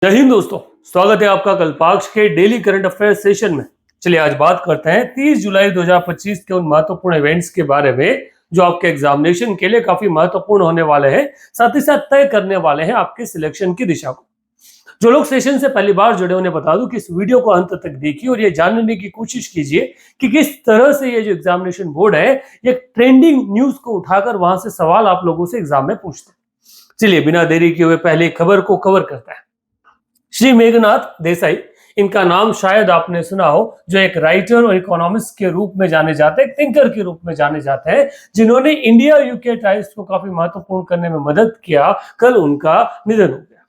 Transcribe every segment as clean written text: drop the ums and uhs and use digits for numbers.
जय हिंद दोस्तों। स्वागत है आपका कल्पाक्ष के डेली करंट अफेयर्स सेशन में। चलिए आज बात करते हैं 30 जुलाई 2025 के उन महत्वपूर्ण इवेंट्स के बारे में जो आपके एग्जामिनेशन के लिए काफी महत्वपूर्ण होने वाले हैं, साथ ही साथ तय करने वाले हैं आपके सिलेक्शन की दिशा को। जो लोग सेशन से पहली बार जुड़े उन्हें बता दूं कि इस वीडियो को अंत तक देखिए और ये जानने की कोशिश कीजिए कि किस तरह से ये जो एग्जामिनेशन बोर्ड है ये ट्रेंडिंग न्यूज को उठाकर वहां से सवाल आप लोगों से एग्जाम में पूछते हैं। चलिए बिना देरी किए हुए पहले खबर को कवर करते हैं। श्री मेघनाथ देसाई, इनका नाम शायद आपने सुना हो, जो एक राइटर और इकोनॉमिस्ट के रूप में जाने जाते हैं, थिंकर के रूप में जाने जाते हैं, जिन्होंने इंडिया यूके टाइज को काफी महत्वपूर्ण करने में मदद किया। कल उनका निधन हो गया।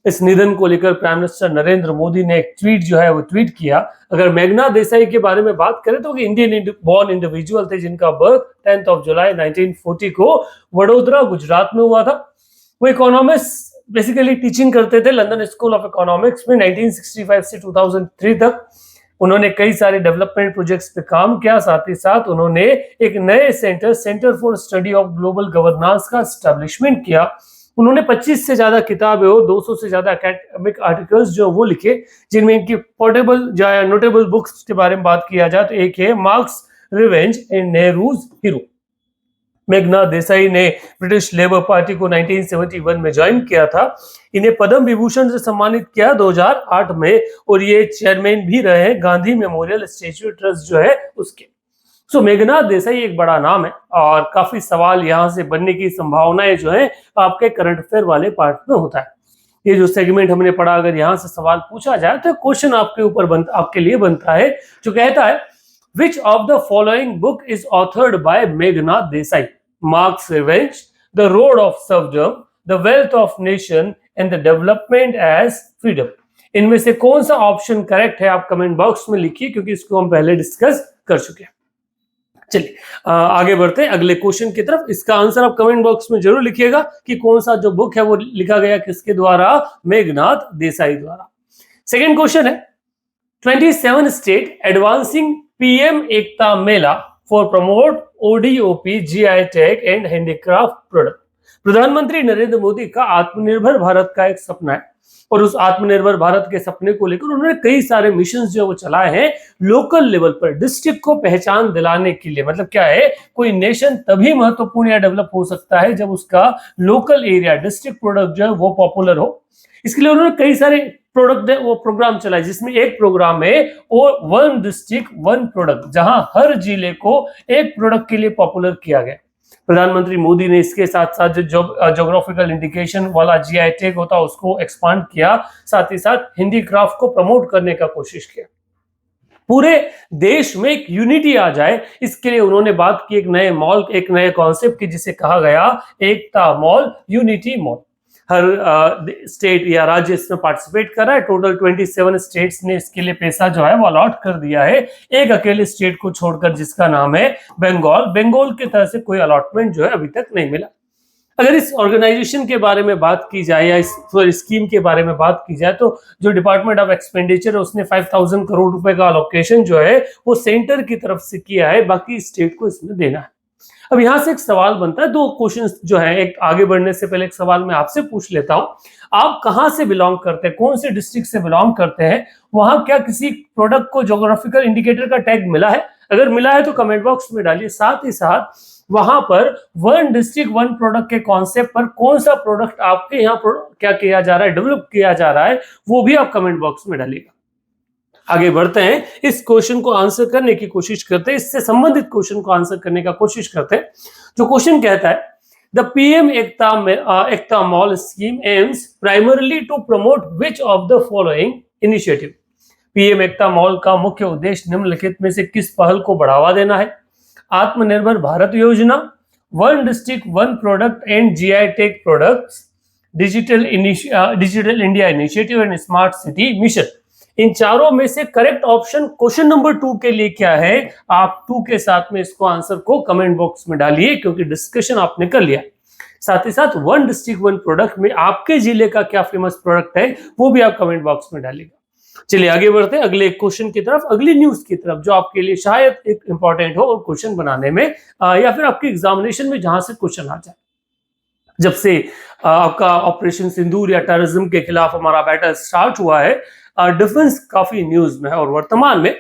इस निधन को लेकर प्राइम मिनिस्टर नरेंद्र मोदी ने एक ट्वीट जो है वो ट्वीट किया। अगर मेघनाथ देसाई के बारे में बात करें तो इंडियन बॉर्न इंडिविजुअल थे जिनका बर्थ 10 जुलाई 1940 को वडोदरा गुजरात में हुआ था। वो इकोनॉमिस्ट बेसिकली टीचिंग करते थे लंदन स्कूल ऑफ इकोनॉमिक्स में 1965 से 2003 तक। उन्होंने कई सारे डेवलपमेंट प्रोजेक्ट्स पे काम किया। साथ ही साथ उन्होंने एक नए centre for study of global governance का एस्टेब्लिशमेंट किया। उन्होंने 25 से ज्यादा किताबें और 200 से ज्यादा एकेडमिक आर्टिकल्स जो वो लिखे, जिनमें इनकी पोर्टेबल या नोटेबल बुक्स के बारे में बात किया जाए तो एक है marks revenge and Nehru's hero. Meghnath Desai ने ब्रिटिश लेबर पार्टी को 1971 में ज्वाइन किया था। इन्हें पद्म विभूषण से सम्मानित किया 2008 में और ये चेयरमैन भी रहे गांधी मेमोरियल स्टैच्यू ट्रस्ट जो है उसके। सो मेघनाथ देसाई एक बड़ा नाम है और काफी सवाल यहाँ से बनने की संभावनाएं जो है आपके करंट अफेयर वाले पार्ट में होता है। ये जो सेगमेंट हमने पढ़ा, अगर यहाँ से सवाल पूछा जाए तो क्वेश्चन आपके लिए बनता है जो कहता है Which of the following book is authored by Meghnad Desai? Mark's Revenge, The Road of Serfdom, The Wealth of Nation, and The Development as Freedom. इनमें से कौन सा ऑप्शन करेक्ट है आप कमेंट बॉक्स में लिखिए, क्योंकि इसको हम पहले डिस्कस कर चुके हैं। चलिए आगे बढ़ते हैं अगले क्वेश्चन की तरफ। इसका आंसर आप कमेंट बॉक्स में जरूर लिखिएगा कि कौन सा जो बुक है वो लिखा गया किसके द्वारा, मेघनाथ देसाई द्वारा। सेकेंड क्वेश्चन है 27 state advancing PM Ekta Mela for promote ODOP GI tag and handicraft product. प्रधानमंत्री नरेंद्र मोदी का आत्मनिर्भर भारत का एक सपना है और उस आत्मनिर्भर भारत के सपने को लेकर उन्होंने कई सारे मिशन जो वो चलाए हैं लोकल लेवल पर डिस्ट्रिक्ट को पहचान दिलाने के लिए। मतलब क्या है, कोई नेशन तभी महत्वपूर्ण या डेवलप हो सकता है जब उसका लोकल एरिया डिस्ट्रिक्ट प्रोडक्ट जो है वो पॉपुलर हो। इसके लिए उन्होंने कई सारे वो प्रोग्राम चलाए, जिसमें एक प्रोग्राम है वो 1 डिस्ट्रिक्ट 1 प्रोडक्ट, जहां हर जिले को एक प्रोडक्ट के लिए पॉपुलर किया गया। प्रधानमंत्री मोदी ने इसके साथ साथ जो ज्योग्राफिकल इंडिकेशन वाला जीआई टैग होता है उसको एक्सपांड किया, साथ ही साथ हैंडीक्राफ्ट को प्रमोट करने का कोशिश किया। पूरे देश में एक यूनिटी आ जाए, इसके लिए उन्होंने बात की एक नए कॉन्सेप्ट की, जिसे कहा गया एकता मॉल, यूनिटी मॉल। हर स्टेट या राज्य इसमें पार्टिसिपेट कर रहा है। टोटल 27 स्टेट्स ने इसके लिए पैसा जो है वो अलॉट कर दिया है, एक अकेले स्टेट को छोड़कर जिसका नाम है बंगाल की तरफ से कोई अलॉटमेंट जो है अभी तक नहीं मिला। अगर इस ऑर्गेनाइजेशन के बारे में बात की जाए या इस स्कीम के बारे में बात की जाए तो जो डिपार्टमेंट ऑफ एक्सपेंडिचर है उसने 5000 करोड़ रुपए का अलोकेशन जो है वो सेंटर की तरफ से किया है, बाकी स्टेट को इसमें देना है। अब यहां से एक सवाल बनता है, दो क्वेश्चंस जो है, एक आगे बढ़ने से पहले एक सवाल मैं आपसे पूछ लेता हूं। आप कहां से बिलोंग करते हैं, कौन से डिस्ट्रिक्ट से बिलोंग करते हैं? वहां क्या किसी प्रोडक्ट को ज्योग्राफिकल इंडिकेटर का टैग मिला है? अगर मिला है तो कमेंट बॉक्स में डालिए। साथ ही साथ वहां पर 1 डिस्ट्रिक्ट 1 प्रोडक्ट के कॉन्सेप्ट पर कौन सा प्रोडक्ट आपके यहाँ क्या किया जा रहा है, डेवलप किया जा रहा है, वो भी आप कमेंट बॉक्स में डालिएगा। आगे बढ़ते हैं, इस क्वेश्चन को आंसर करने की कोशिश करते हैं, इससे संबंधित क्वेश्चन को आंसर करने का कोशिश करते हैं। जो क्वेश्चन कहता है the PM Ekta mall scheme aims primarily to promote which of the following initiative. PM Ekta mall का मुख्य उद्देश्य निम्नलिखित में से किस पहल को बढ़ावा देना है? आत्मनिर्भर भारत योजना, 1 district 1 product and GI tag products, digital India initiative and smart city mission. इन चारों में से करेक्ट ऑप्शन क्वेश्चन नंबर 2 के लिए क्या है? आप 2 के साथ में इसको आंसर को कमेंट बॉक्स में डालिए, क्योंकि डिस्कशन आपने कर लिया। साथ ही साथ 1 डिस्ट्रिक्ट 1 प्रोडक्ट में आपके जिले का क्या फेमस प्रोडक्ट है वो भी आप कमेंट बॉक्स में डालिएगा। चलिए आगे बढ़ते हैं अगले क्वेश्चन की तरफ, अगली न्यूज की तरफ, जो आपके लिए शायद एक इंपॉर्टेंट हो और क्वेश्चन बनाने में या फिर आपके एग्जामिनेशन में जहां से क्वेश्चन आ जाए। जब से आपका ऑपरेशन सिंदूर या टेररिज्म के खिलाफ हमारा बैटल स्टार्ट हुआ है, डिफेंस काफी न्यूज में है। और वर्तमान में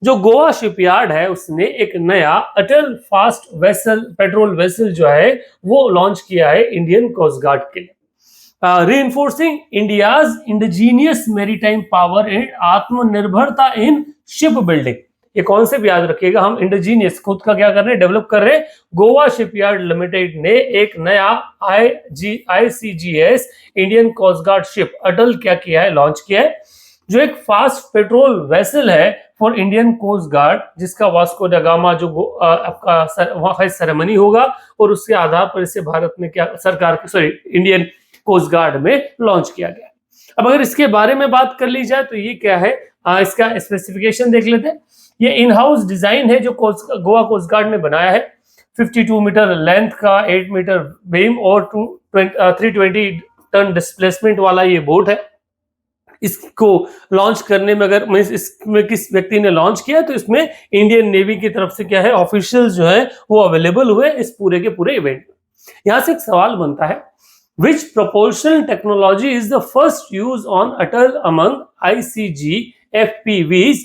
जो गोवा शिपयार्ड है उसने एक नया अटल फास्ट वेसल पेट्रोल वेसल जो है वो लॉन्च किया है इंडियन कोस्ट गार्ड के लिए, reinforcing India's indigenous maritime power and आत्मनिर्भरता इन शिप बिल्डिंग। ये कॉन्सेप्ट याद रखिएगा, हम इंडिजीनियस खुद का क्या कर रहे हैं, डेवलप कर रहे हैं। गोवा शिपयार्ड लिमिटेड ने एक नया ICGS Indian coast guard ship Atal क्या किया है, लॉन्च किया है, जो एक फास्ट पेट्रोल वेसल है फॉर इंडियन कोस्ट गार्ड, जिसका वास्को ड गामा जो आपका वहां सेरेमनी होगा और उसके आधार पर इसे भारत में क्या सरकार इंडियन कोस्ट गार्ड में लॉन्च किया गया। अब अगर इसके बारे में बात कर ली जाए तो ये क्या है, इसका स्पेसिफिकेशन देख लेते हैं। ये इन हाउस डिजाइन है जो गोवा कोस्ट गार्ड ने बनाया है। 52 मीटर लेंथ का 8 मीटर बीम और 320 टन डिस्प्लेसमेंट वाला ये बोट है। इसको लॉन्च करने में अगर इसमें किस व्यक्ति ने लॉन्च किया तो इसमें इंडियन नेवी की तरफ से क्या है, ऑफिशियल जो है वो अवेलेबल हुए इस पूरे के पूरे इवेंट में। यहां से एक सवाल बनता है, which propulsion technology is the first use on Atal among ICG FPVs?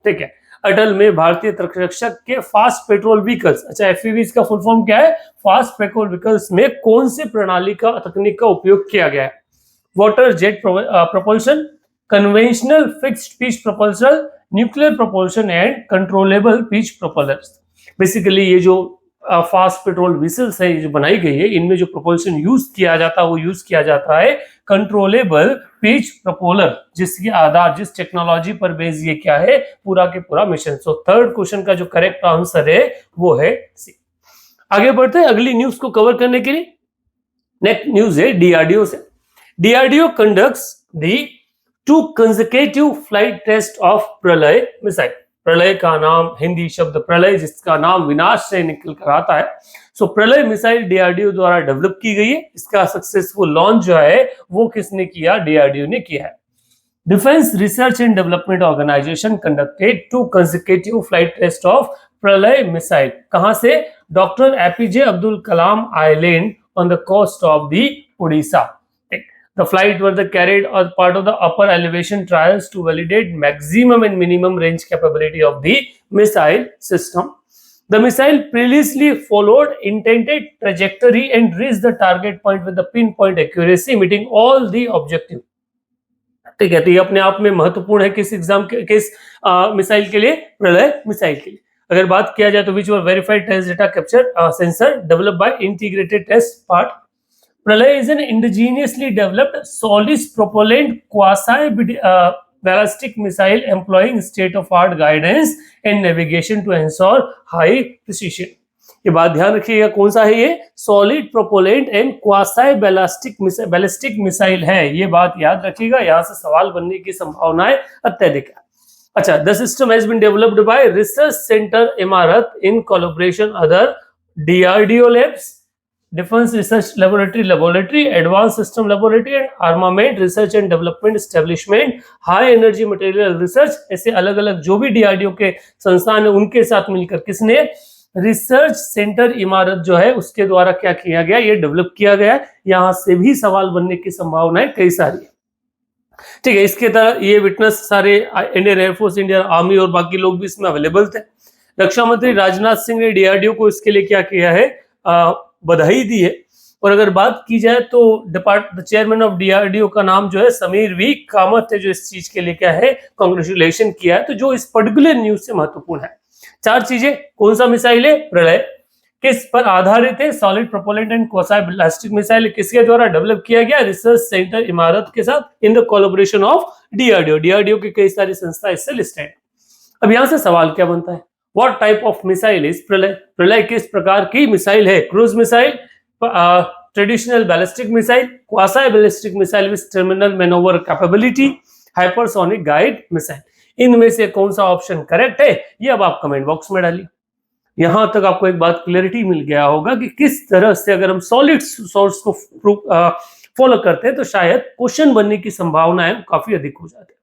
ठीक है, अटल में भारतीय तटरक्षक के फास्ट पेट्रोल व्हीकल्स, अच्छा FPVs का फुल फॉर्म क्या है, फास्ट पेट्रोल व्हीकल्स में कौन से प्रणाली का तकनीक का उपयोग किया गया है? Water jet propulsion, conventional fixed pitch propulsion, nuclear propulsion and controllable pitch propellers। Basically ये जो फास्ट पेट्रोल व्हीसल्स है जो बनाई गई है, इनमें जो प्रोपल्शन यूज किया जाता है वो यूज किया जाता है कंट्रोलेबल पिच प्रोपोलर, जिसके आधार जिस टेक्नोलॉजी पर बेस ये क्या है, पूरा के पूरा मिशन। सो थर्ड क्वेश्चन का जो करेक्ट आंसर है वो है सी। आगे बढ़ते हैं अगली न्यूज को कवर करने के लिए। नेक्स्ट न्यूज है डीआरडीओ से। DRDO conducts the 2 consecutive flight test of Pralay missile. Pralay का नाम हिंदी शब्द प्रलय, जिसका नाम विनाश से निकल कर आता है। सो प्रलय मिसाइल डीआरडीओ द्वारा डेवलप की गई है। इसका सक्सेसफुल लॉन्च जो है वो किसने किया, डीआरडीओ ने किया है। Defence research and development organisation conducted 2 consecutive flight test of Pralay missile. कहां से, doctor APJ Abdul Kalam island on the coast of the Orissa. The flight were carried as part of the upper elevation trials to validate maximum and minimum range capability of the missile system. The missile previously followed intended trajectory and reached the target point with the pinpoint accuracy, meeting all the objectives. ठीक है, तो ये अपने आप में महत्वपूर्ण है किस एग्जाम के, किस मिसाइल के लिए, प्रलय मिसाइल के लिए। अगर बात किया जाए तो which were verified test data capture sensor developed by integrated test part. Pralay is an indigenously developed solid propellant quasi-ballistic missile employing state-of-art guidance and navigation to ensure high precision। ये बात ध्यान रखिएगा, कौन सा है ये, solid propellant and quasi ballistic missile है, ये बात याद रखिएगा। यहाँ से सवाल बनने की संभावनाएं अत्यधिक है। अच्छा, the system has been developed by research centre Imarat in collaboration other DRDO labs, defence research laboratory, advance system laboratory and armament research and development establishment, high energy material research. ऐसे अलग अलग जो भी डीआरडीओ के संस्थान है उनके साथ मिलकर किसने, रिसर्च सेंटर इमारत जो है उसके द्वारा क्या किया गया, ये डेवलप किया गया। यहां से भी सवाल बनने की संभावनाएं कई सारी है। ठीक है, इसके तरह ये विटनेस सारे इंडियन एयरफोर्स, इंडियन आर्मी और बाकी लोग भी इसमें अवेलेबल थे। रक्षा मंत्री राजनाथ सिंह ने डीआरडीओ को इसके लिए क्या किया है, बधाई दी है। और अगर बात की जाए तो चेयरमैन ऑफ डीआरडीओ का नाम जो है समीर वी कामत है, जो इस चीज के लिए क्या है, कांग्रेचुलेशन किया है। तो जो इस पर्टिकुलर न्यूज से महत्वपूर्ण है, 4 चीजें, कौन सा मिसाइल है, प्रलय, किस पर आधारित है, solid propellant and quasi ballistic missile, किसके द्वारा डेवलप किया गया, रिसर्च सेंटर इमारत के साथ in the collaboration of DRDO. DRDO की कई सारी संस्था इससे लिस्टेड। अब यहां से सवाल क्या बनता है, What type of missile is प्रलय? प्रलय किस प्रकार की मिसाइल है, cruise missile, traditional ballistic missile, quasi ballistic missile with terminal मैनोवर capability, hypersonic guide missile. इनमें से कौन सा ऑप्शन करेक्ट है, ये अब आप कमेंट बॉक्स में डालिए। यहां तक आपको एक बात क्लैरिटी मिल गया होगा कि किस तरह से अगर हम सॉलिड सोर्स को फॉलो करते हैं तो शायद क्वेश्चन बनने की संभावनाएं काफी अधिक हो जाती है।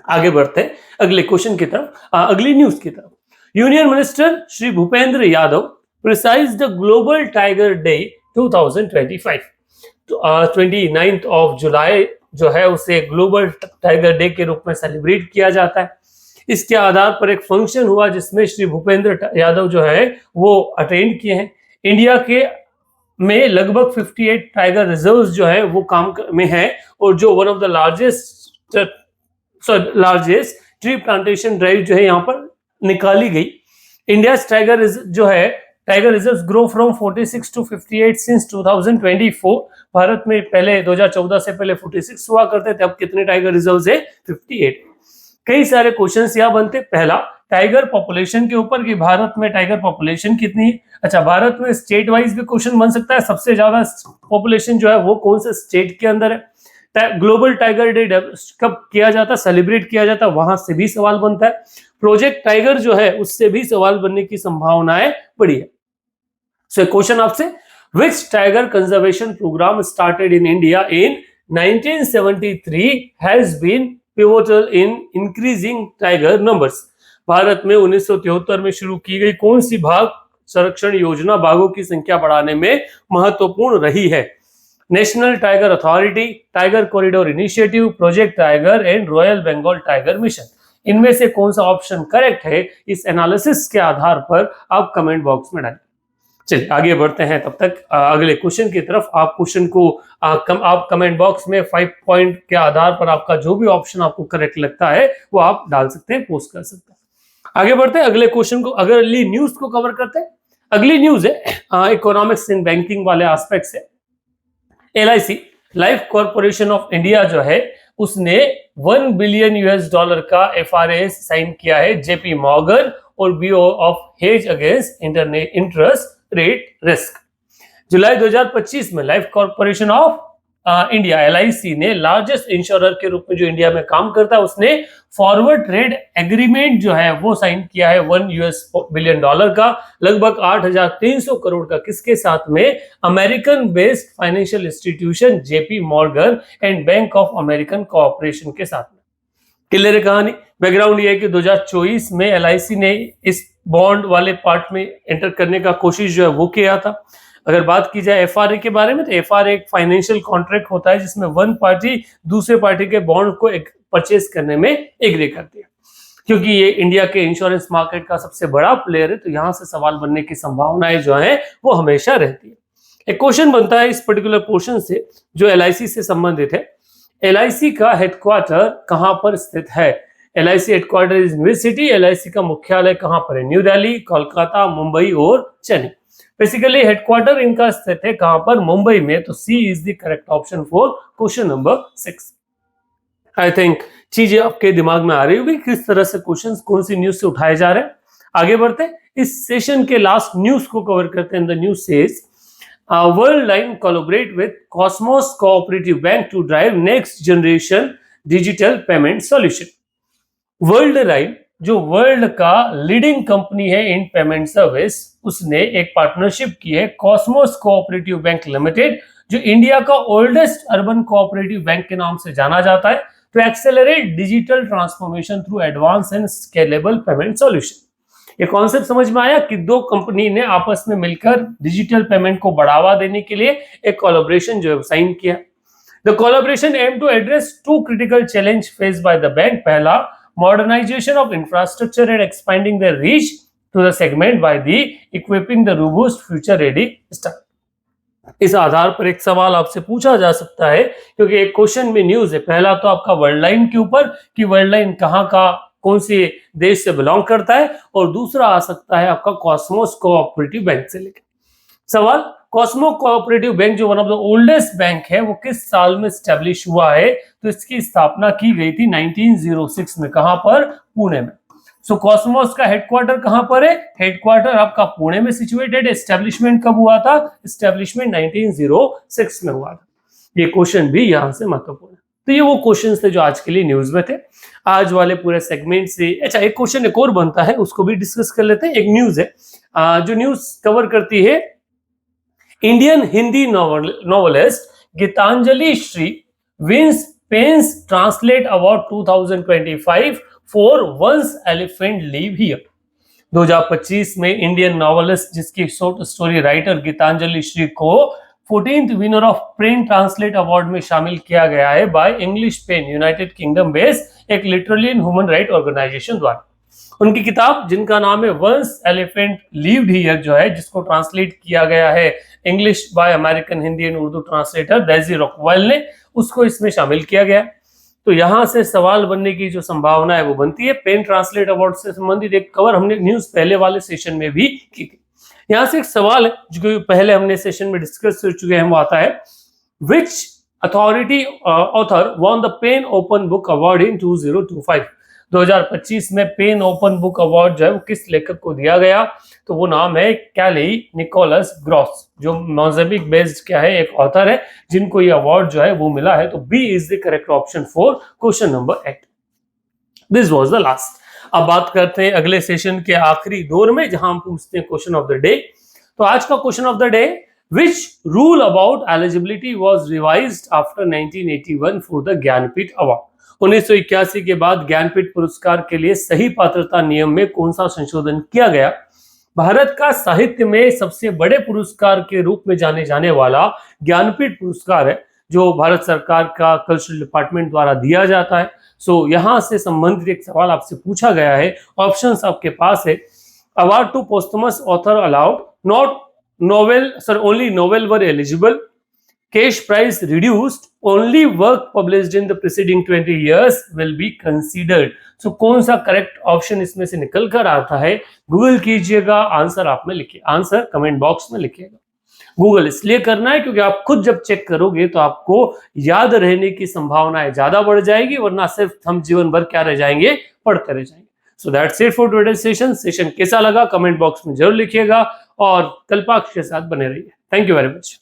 आगे बढ़ते हैं अगले क्वेश्चन की तरफ, अगली न्यूज की तरफ। Union minister Shri Bhupendra Yadav precise the global tiger day 2025। तो 29 ऑफ जुलाई जो है उसे ग्लोबल टाइगर डे के रूप में सेलिब्रेट किया जाता है। इसके आधार पर एक फंक्शन हुआ जिसमें श्री भूपेंद्र यादव जो है वो अटेंड किए हैं। इंडिया के में लगभग 58 टाइगर रिजर्व्स जो है वो काम में है, और जो one of the largest tree plantation drive जो है यहाँ पर निकाली गई। इंडिया टाइगर जो है tiger reserves grow from 46 to 58 since 2024। Bharat में पहले 2014 से पहले 46 हुआ करते थे, अब कितने टाइगर रिजर्व्स है? 58। कई सारे क्वेश्चंस यहाँ बनते। पहला, टाइगर पॉपुलेशन के ऊपर कि भारत में टाइगर पॉपुलेशन कितनी है। अच्छा, भारत में स्टेट वाइज भी क्वेश्चन बन सकता है, सबसे ज्यादा पॉपुलेशन जो है वो कौन से स्टेट के अंदर है। ग्लोबल टाइगर डे कब किया जाता है, सेलिब्रेट किया जाता है, वहां से भी सवाल बनता है। प्रोजेक्ट टाइगर जो है उससे भी सवाल बनने की संभावनाएं बड़ी है। सो क्वेश्चन आपसे, which tiger conservation program started in India in 1973 has been pivotal in increasing tiger numbers। Bharat में 1973 में शुरू की गई कौन सी बाघ संरक्षण योजना बाघों की संख्या बढ़ाने में महत्वपूर्ण रही है? National tiger authority, tiger corridor initiative, project tiger and royal Bengal tiger mission. इनमें से कौन सा ऑप्शन करेक्ट है, इस एनालिसिस के आधार पर आप कमेंट बॉक्स में डालें। चलिए आगे बढ़ते हैं, तब तक अगले क्वेश्चन की तरफ। आप क्वेश्चन को आप कमेंट बॉक्स में 5 पॉइंट के आधार पर आपका जो भी ऑप्शन आपको करेक्ट लगता है वो आप डाल सकते हैं, पोस्ट कर सकते हैं। आगे बढ़ते हैं अगले क्वेश्चन को, अगली न्यूज को कवर करते हैं। अगली न्यूज है इकोनॉमिक्स एंड बैंकिंग वाले एस्पेक्ट से। LIC life corporation of India जो है उसने $1 बिलियन का FRA साइन किया है जेपी मॉर्गन और bureau of hedge against interest rate risk. जुलाई 2025 में life corporation of India LIC ने लार्जेस्ट इंश्योरर के रूप में जो इंडिया में काम करता है उसने फॉरवर्ड ट्रेड एग्रीमेंट जो है वो साइन किया है $1 बिलियन का, लगभग 8,300 करोड़ का। किसके साथ में? American based financial institution JP Morgan and bank of American cooperation के साथ में। क्लियर है कहानी। बैकग्राउंड ये है कि 2024 में LIC ने इस बॉन्ड वाले पार्ट में एंटर करने का कोशिश जो है वो किया था। अगर बात की जाए FRA के बारे में, तो FRA एक फाइनेंशियल कॉन्ट्रैक्ट होता है जिसमें वन पार्टी दूसरे पार्टी के बॉन्ड को परचेज करने में एग्री करती है। क्योंकि ये इंडिया के इंश्योरेंस मार्केट का सबसे बड़ा प्लेयर है, तो यहां से सवाल बनने की संभावनाएं जो है वो हमेशा रहती है। एक क्वेश्चन बनता है इस पर्टिकुलर पोर्शन से जो LIC से संबंधित है। LIC का हेडक्वार्टर कहां पर स्थित है? LIC headquarter is in which city? LIC का मुख्यालय कहां पर है? न्यू दिल्ली, कोलकाता, मुंबई और चेन्नई। बेसिकली हेडक्वार्टर इनका स्थित है कहां पर? मुंबई में। तो C is the correct option for question number 6। I think चीजें आपके दिमाग में आ रही होगी किस तरह से क्वेश्चंस कौन सी न्यूज से उठाए जा रहे हैं। आगे बढ़ते हैं, इस सेशन के लास्ट न्यूज को कवर करते हैं। The news says Worldline collaborate with Cosmos cooperative bank to drive next generation digital payment solution. Worldline जो वर्ल्ड का लीडिंग कंपनी है इन पेमेंट सर्विस, उसने एक पार्टनरशिप की है कॉस्मोस कोऑपरेटिव बैंक लिमिटेड, जो इंडिया का ओल्डेस्ट अर्बन कोऑपरेटिव बैंक के नाम से जाना जाता है, to accelerate digital transformation through advance and scalable payment solution. ये कॉन्सेप्ट समझ में आया कि दो कंपनी ने आपस में मिलकर डिजिटल पेमेंट को बढ़ावा देने के लिए एक कोलैबोरेशन जो है साइन किया। The collaboration aims to address 2 critical challenge faced by the bank. पहला, modernization of infrastructure and expanding their reach to the segment by the equipping the robust future ready staff। इस आधार पर एक सवाल आपसे पूछा जा सकता है क्योंकि एक क्वेश्चन में न्यूज है। पहला तो आपका वर्ल्ड लाइन के ऊपर कि वर्ल्ड लाइन कहां का कौन से देश से बिलोंग करता है, और दूसरा आ सकता है आपका कॉस्मोस कोऑपरेटिव बैंक से लेकर। सवाल, कॉस्मो कोऑपरेटिव बैंक जो one of the oldest bank है वो किस साल में स्टैब्लिश हुआ है? तो इसकी स्थापना की गई थी 1906 में। कहां पर? पुणे में। सो कॉस्मोस का हेडक्वार्टर कहां पर है? हेडक्वार्टर आपका पुणे में सिचुएटेड है। एस्टैब्लिशमेंट कब हुआ था? एस्टैब्लिशमेंट 1906 में हुआ था। ये क्वेश्चन भी यहां से महत्वपूर्ण है। तो ये वो क्वेश्चन थे जो आज के लिए न्यूज में थे आज वाले पूरे सेगमेंट से। अच्छा, एक क्वेश्चन एक और बनता है, उसको भी डिस्कस कर लेते हैं। एक न्यूज है जो न्यूज कवर करती है Indian Hindi novelist Geetanjali Shree wins PEN's translate award 2025 for once elephant live here. 2025 में इंडियन नॉवेलिस्ट जिसकी short story writer Geetanjali Shree को 14th winner of PEN translate award में शामिल किया गया है by English PEN United Kingdom based एक literary and human right organisation द्वारा। उनकी किताब जिनका नाम है वंस एलिफेंट लिव्ड हियर जो है, जिसको ट्रांसलेट किया गया है English by American Hindi and Urdu translator Daisy Rockwell ने, उसको इसमें शामिल किया गया। तो यहां से सवाल बनने की जो संभावना है वो बनती है। पेन ट्रांसलेट अवार्ड से संबंधित एक कवर हमने न्यूज पहले वाले सेशन में भी की थी। यहां से एक सवाल है जो पहले हमने सेशन में डिस्कस कर चुके हैं, वो आता है which authority author won the PEN open book award in 2025। 2025 में पेन ओपन बुक अवार्ड जो है वो किस लेखक को दिया गया? तो वो नाम है कैली निकोलस ग्रॉस, जो मोजाम्बिक बेस्ड क्या है एक ऑथर है जिनको ये अवार्ड जो है वो मिला है। तो B is the correct option for question number 8। This was the last. अब बात करते हैं अगले सेशन के आखिरी दौर में, जहां हम पूछते हैं क्वेश्चन ऑफ द डे। तो आज का question of the day, which rule about eligibility was revised after 1981 for the Jnanpith award? 1981 के बाद ज्ञानपीठ पुरस्कार के लिए सही पात्रता नियम में कौन सा संशोधन किया गया? भारत का साहित्य में सबसे बड़े पुरस्कार के रूप में जाने जाने वाला ज्ञानपीठ पुरस्कार है, जो भारत सरकार का कल्चरल डिपार्टमेंट द्वारा दिया जाता है। सो यहां से संबंधित एक सवाल आपसे पूछा गया है। ऑप्शंस आपके पास है, award to posthumous author allowed, not novel, sir, only novel were eligible, cash prize reduced, only work published in the preceding 20 years will be considered। so कौन सा करेक्ट ऑप्शन इसमें से निकल कर आता है? गूगल कीजिएगा, आंसर आप में लिखिए, आंसर कमेंट बॉक्स में लिखिएगा। गूगल इसलिए करना है क्योंकि आप खुद जब चेक करोगे तो आपको याद रहने की संभावनाएं ज्यादा बढ़ जाएगी, वरना सिर्फ हम जीवन भर क्या रह जाएंगे, पढ़ते रह जाएंगे। So that's it for today session कैसा लगा कमेंट बॉक्स में जरूर लिखिएगा और कल्पाक्ष के साथ बने रहिए। Thank you very much.